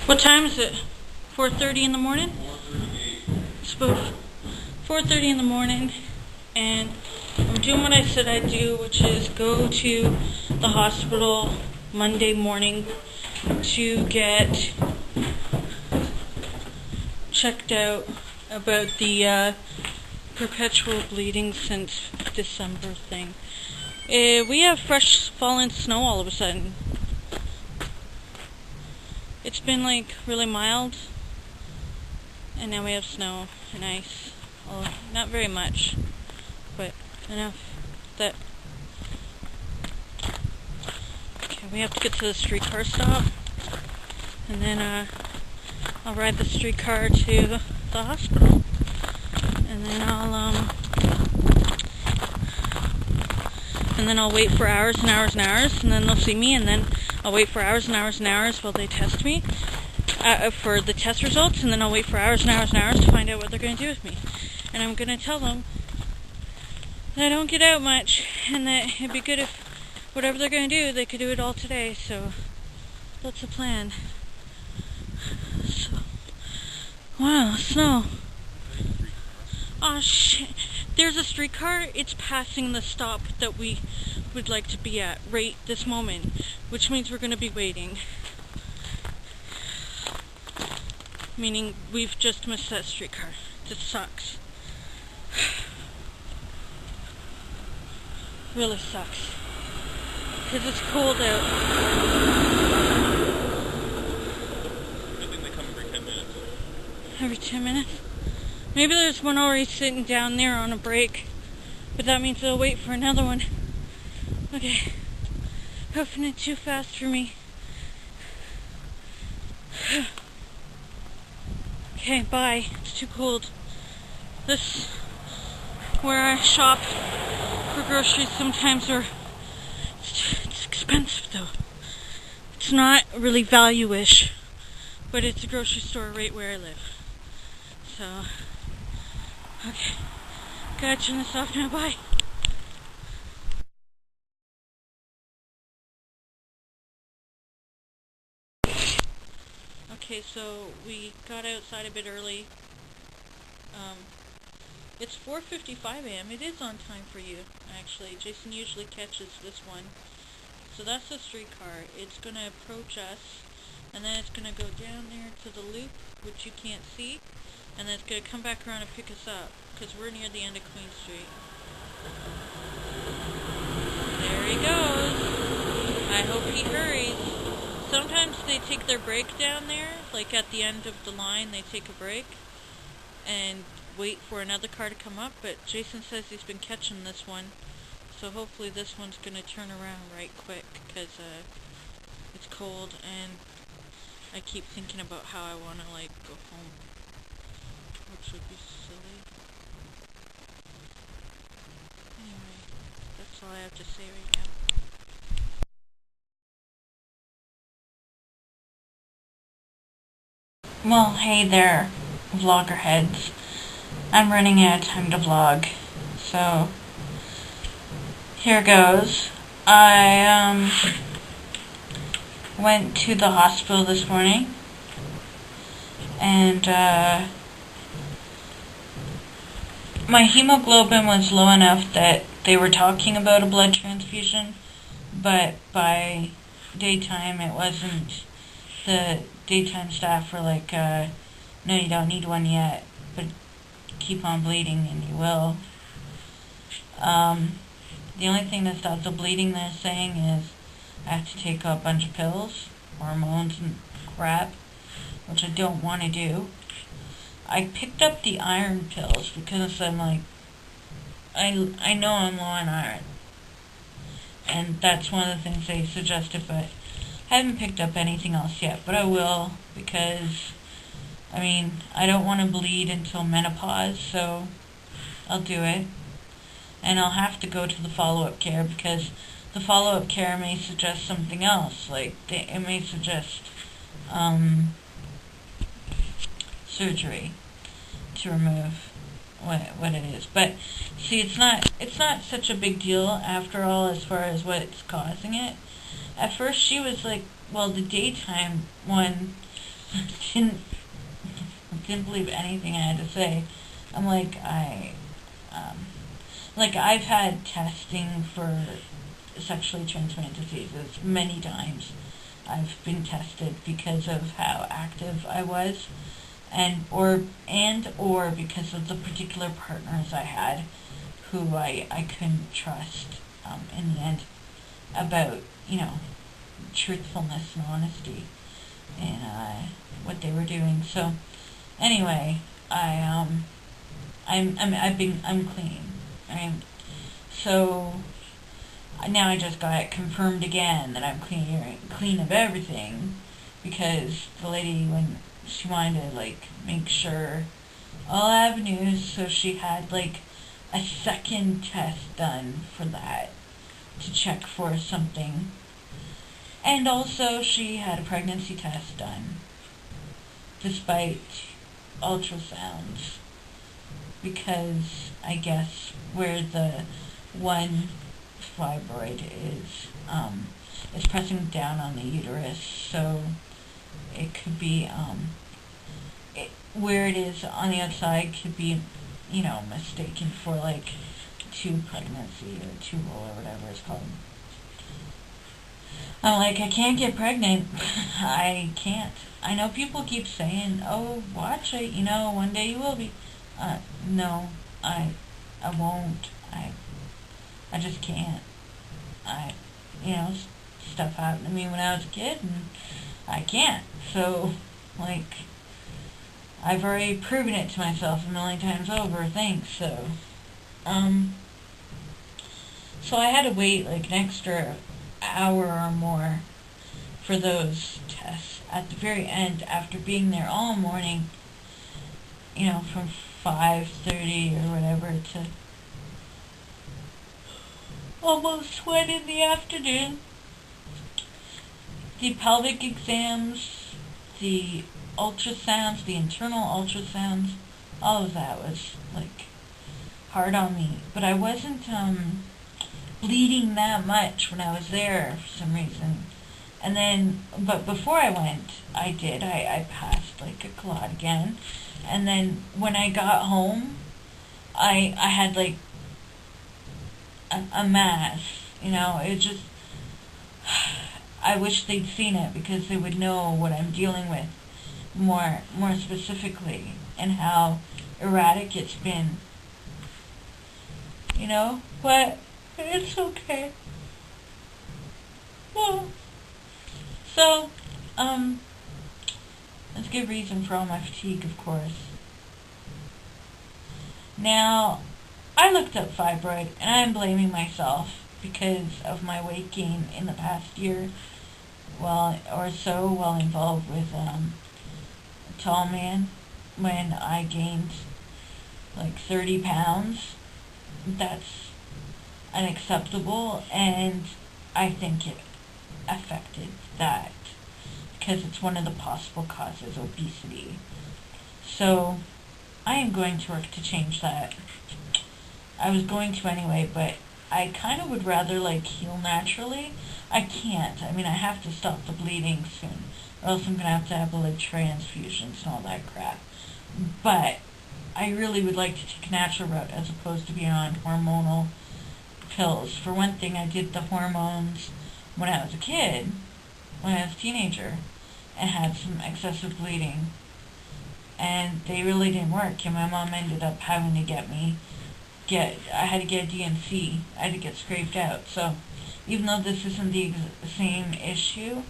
What time is it? 4:30 in the morning? It's about 4:30 in the morning, and I'm doing what I said I'd do, which is go to the hospital Monday morning to get checked out about the perpetual bleeding since December thing. We have fresh fallen snow all of a sudden. It's been like really mild, and now we have snow and ice. Well, not very much, but enough that. Okay, we have to get to the streetcar stop, and then I'll ride the streetcar to the hospital, and then I'll wait for hours and hours and hours, and then they'll see me, and then I'll wait for hours and hours and hours while they test me for the test results, and then I'll wait for hours and hours and hours to find out what they're going to do with me. And I'm going to tell them that I don't get out much, and that it'd be good if whatever they're going to do, they could do it all today. So that's the plan. So, wow, snow. Oh shit. There's a streetcar. It's passing the stop that we would like to be at right this moment, which means we're going to be waiting. Meaning we've just missed that streetcar. This sucks. Really sucks. Because it's cold out. I think they come every 10 minutes. Every 10 minutes? Maybe there's one already sitting down there on a break, but that means they'll wait for another one. Okay, huffing it too fast for me. Okay, bye. It's too cold. This, where I shop for groceries, sometimes it's expensive though. It's not really value-ish, but it's a grocery store right where I live. So, okay, gotta turn this off now, bye. Okay, so we got outside a bit early. It's 4:55 a.m. It is on time for you, actually. Jason usually catches this one. So that's the streetcar. It's going to approach us, and then it's going to go down there to the loop, which you can't see, and then it's going to come back around and pick us up, because we're near the end of Queen Street. There he goes. I hope he hurries. Sometimes they take their break down there, like at the end of the line they take a break and wait for another car to come up, but Jason says he's been catching this one, so hopefully this one's going to turn around right quick, because it's cold and I keep thinking about how I want to like go home, which would be silly. Anyway, that's all I have to say right now. Well, hey there, vlogger heads. I'm running out of time to vlog, so here goes. I went to the hospital this morning, and my hemoglobin was low enough that they were talking about a blood transfusion, but by daytime it wasn't. The daytime staff were like, no, you don't need one yet, but keep on bleeding and you will. The only thing that stops the bleeding they're saying is I have to take a bunch of pills, hormones and crap, which I don't want to do. I picked up the iron pills because I'm like, I know I'm low on iron, and that's one of the things they suggested, but I haven't picked up anything else yet, but I will, because, I mean, I don't want to bleed until menopause, so I'll do it. And I'll have to go to the follow-up care, because the follow-up care may suggest something else. Like, it may suggest surgery to remove what it is. But, see, it's not such a big deal, after all, as far as what's causing it. At first she was like, well, the daytime one didn't believe anything I had to say. I'm like, like I've had testing for sexually transmitted diseases many times. I've been tested because of how active I was, or because of the particular partners I had, who I couldn't trust in the end about truthfulness and honesty in what they were doing. So anyway, I'm clean. So now I just got confirmed again that I'm clean of everything, because the lady, when she wanted to make sure all avenues, so she had a second test done for that to check for something, and also she had a pregnancy test done despite ultrasounds, because I guess where the one fibroid is, it's pressing down on the uterus, so it could be, where it is on the outside could be, mistaken for tube pregnancy or tubal or whatever it's called. I'm like, I can't get pregnant. I can't. I know people keep saying, oh, watch it, one day you will be. No, I won't. I just can't. Stuff happened to me when I was a kid, and I can't. So, I've already proven it to myself a million times over, thanks. So I had to wait an extra hour or more for those tests at the very end, after being there all morning, from 5:30 or whatever to almost 1 in the afternoon. The pelvic exams, the ultrasounds, the internal ultrasounds, all of that was hard on me. But I wasn't bleeding that much when I was there for some reason. And then, but before I went, I passed a clot again. And then when I got home, I had a mass, it just, I wish they'd seen it, because they would know what I'm dealing with more specifically, and how erratic it's been, but it's okay. Well, so, that's a good reason for all my fatigue, of course. Now, I looked up fibroid, and I'm blaming myself because of my weight gain in the past year, while involved with a tall man, when I gained 30 pounds. That's unacceptable, and I think it affected that, because it's one of the possible causes, obesity. So I am going to work to change that. I was going to anyway, but I kind of would rather heal naturally. I can't. I have to stop the bleeding soon, or else I'm going to have blood transfusions and all that crap. But I really would like to take a natural route, as opposed to being on hormonal pills. For one thing, I did the hormones when I was a kid, when I was a teenager, and had some excessive bleeding, and they really didn't work, and my mom ended up having to I had to get a DNC. I had to get scraped out. So even though this isn't the same issue,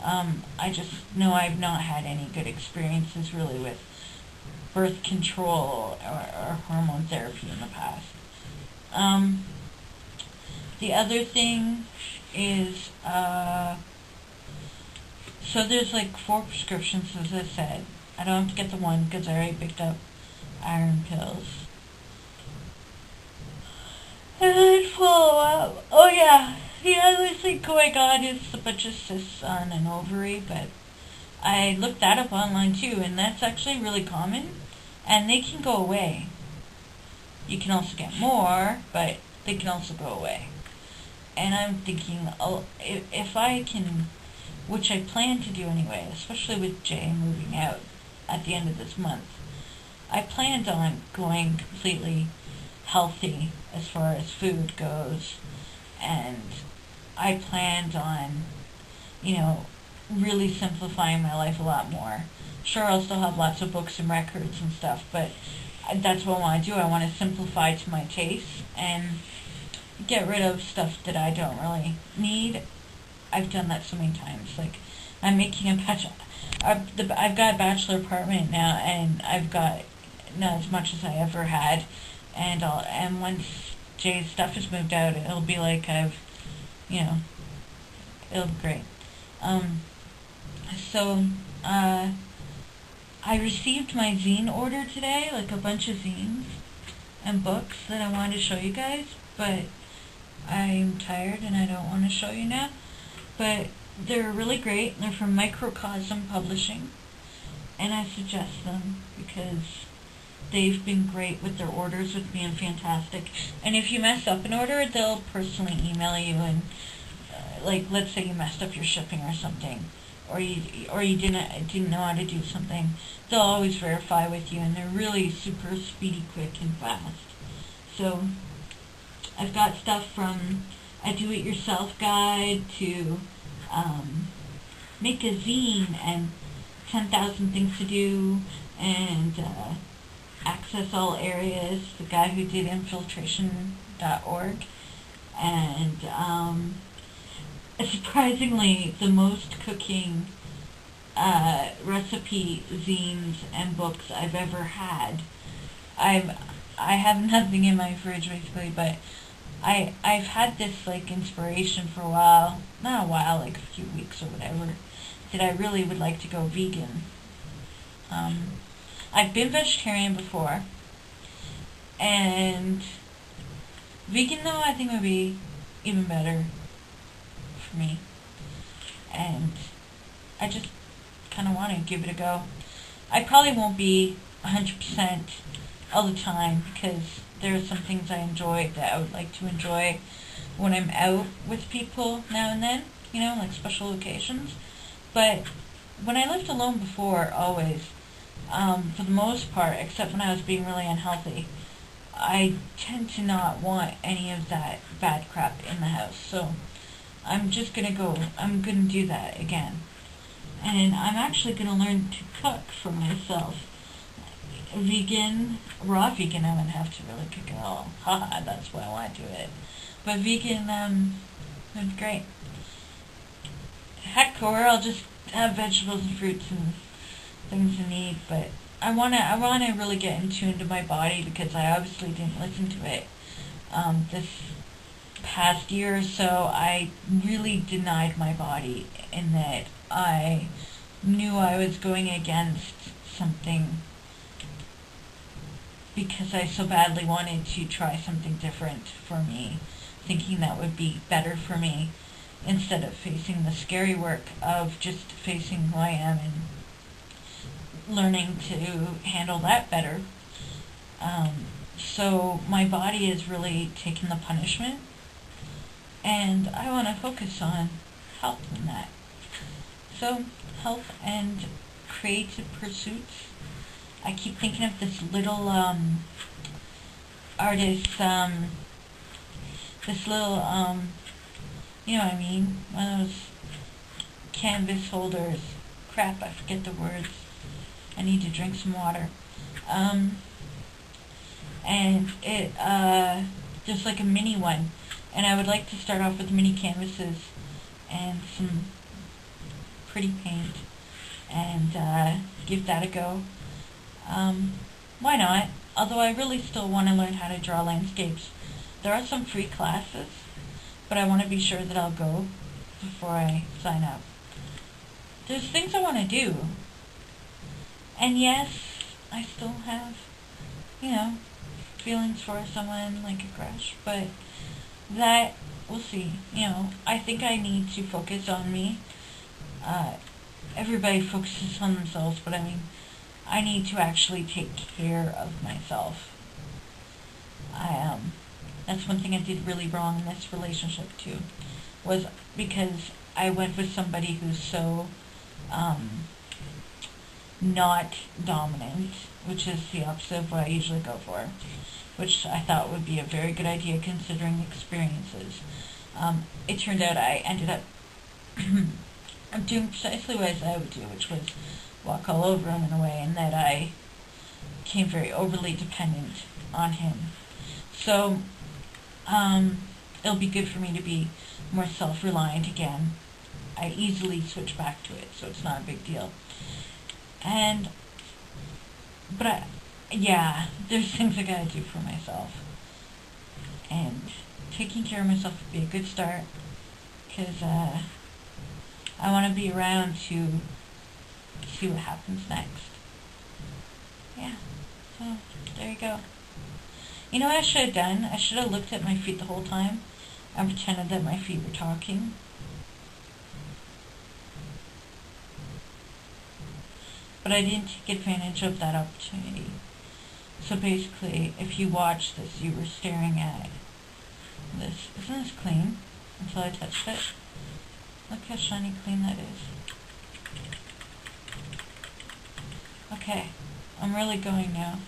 I just know I've not had any good experiences really with birth control or hormone therapy in the past. The other thing is, so there's 4 prescriptions, as I said. I don't have to get the one, because I already picked up iron pills. And then follow up. Oh yeah, the other thing going on is a bunch of cysts on an ovary, but I looked that up online too, and that's actually really common, and they can go away. You can also get more, but they can also go away. And I'm thinking, oh, if I can which I plan to do anyway, especially with Jay moving out at the end of this month. I planned on going completely healthy as far as food goes, and I planned on, really simplifying my life a lot more. Sure, I'll still have lots of books and records and stuff, but that's what I want to do. I want to simplify to my taste and get rid of stuff that I don't really need. I've done that so many times. Like, I'm making a bachelor. I've got a bachelor apartment now, and I've got not as much as I ever had. And once Jay's stuff is moved out, it'll be like it'll be great. So, I received my zine order today, like a bunch of zines and books that I wanted to show you guys, but I'm tired and I don't want to show you now. But they're really great. They're from Microcosm Publishing, and I suggest them because they've been great with their orders with me and fantastic. And if you mess up an order, they'll personally email you and, like, let's say you messed up your shipping or something, or you didn't know how to do something, they'll always verify with you, and they're really super speedy, quick, and fast. So I've got stuff from a do-it-yourself guide to make a zine and 10,000 things to do, and access all areas, the guy who did infiltration.org, and surprisingly the most cooking recipe zines and books I've ever had. I have nothing in my fridge basically, but I've had this like inspiration for a while, not a while, like a few weeks or whatever, that I really would like to go vegan. I've been vegetarian before, and vegan though I think would be even better for me, and I just kind of want to give it a go. I probably won't be 100% all the time because there are some things I enjoy that I would like to enjoy when I'm out with people now and then, like special occasions. But when I lived alone before, always, for the most part, except when I was being really unhealthy, I tend to not want any of that bad crap in the house. So I'm just going to do that again. And I'm actually going to learn to cook for myself. Vegan, raw vegan, I wouldn't have to really cook it all. Haha, that's why I want to do it. But vegan, would be great. Heck, or I'll just have vegetables and fruits and things I need. But I wanna really get in tune to my body because I obviously didn't listen to it. This past year or so, I really denied my body in that I knew I was going against something because I so badly wanted to try something different for me, thinking that would be better for me instead of facing the scary work of just facing who I am and learning to handle that better. So my body is really taking the punishment, and I want to focus on health in that. So health and creative pursuits. I keep thinking of this little artist, this little, you know what I mean, one of those canvas holders. Crap, I forget the words. I need to drink some water. And it, just like a mini one. And I would like to start off with mini canvases and some pretty paint and give that a go. Why not? Although I really still want to learn how to draw landscapes. There are some free classes, but I want to be sure that I'll go before I sign up. There's things I want to do. And yes, I still have, feelings for someone, like a crush, but that, we'll see. I think I need to focus on me. Everybody focuses on themselves, but I need to actually take care of myself. That's one thing I did really wrong in this relationship too, was because I went with somebody who's so not dominant, which is the opposite of what I usually go for, which I thought would be a very good idea considering the experiences. It turned out I ended up doing precisely what I would do, which was walk all over him in a way, and that I became very overly dependent on him. So, it'll be good for me to be more self-reliant again. I easily switch back to it, so it's not a big deal. Yeah, there's things I gotta do for myself. And taking care of myself would be a good start, because I want to be around to see what happens next. Yeah, so there you go. You know what I should have done? I should have looked at my feet the whole time and pretended that my feet were talking. But I didn't take advantage of that opportunity. So basically, if you watch this, you were staring at this. Isn't this clean? Until I touched it. Look how shiny clean that is. Okay, I'm really going now.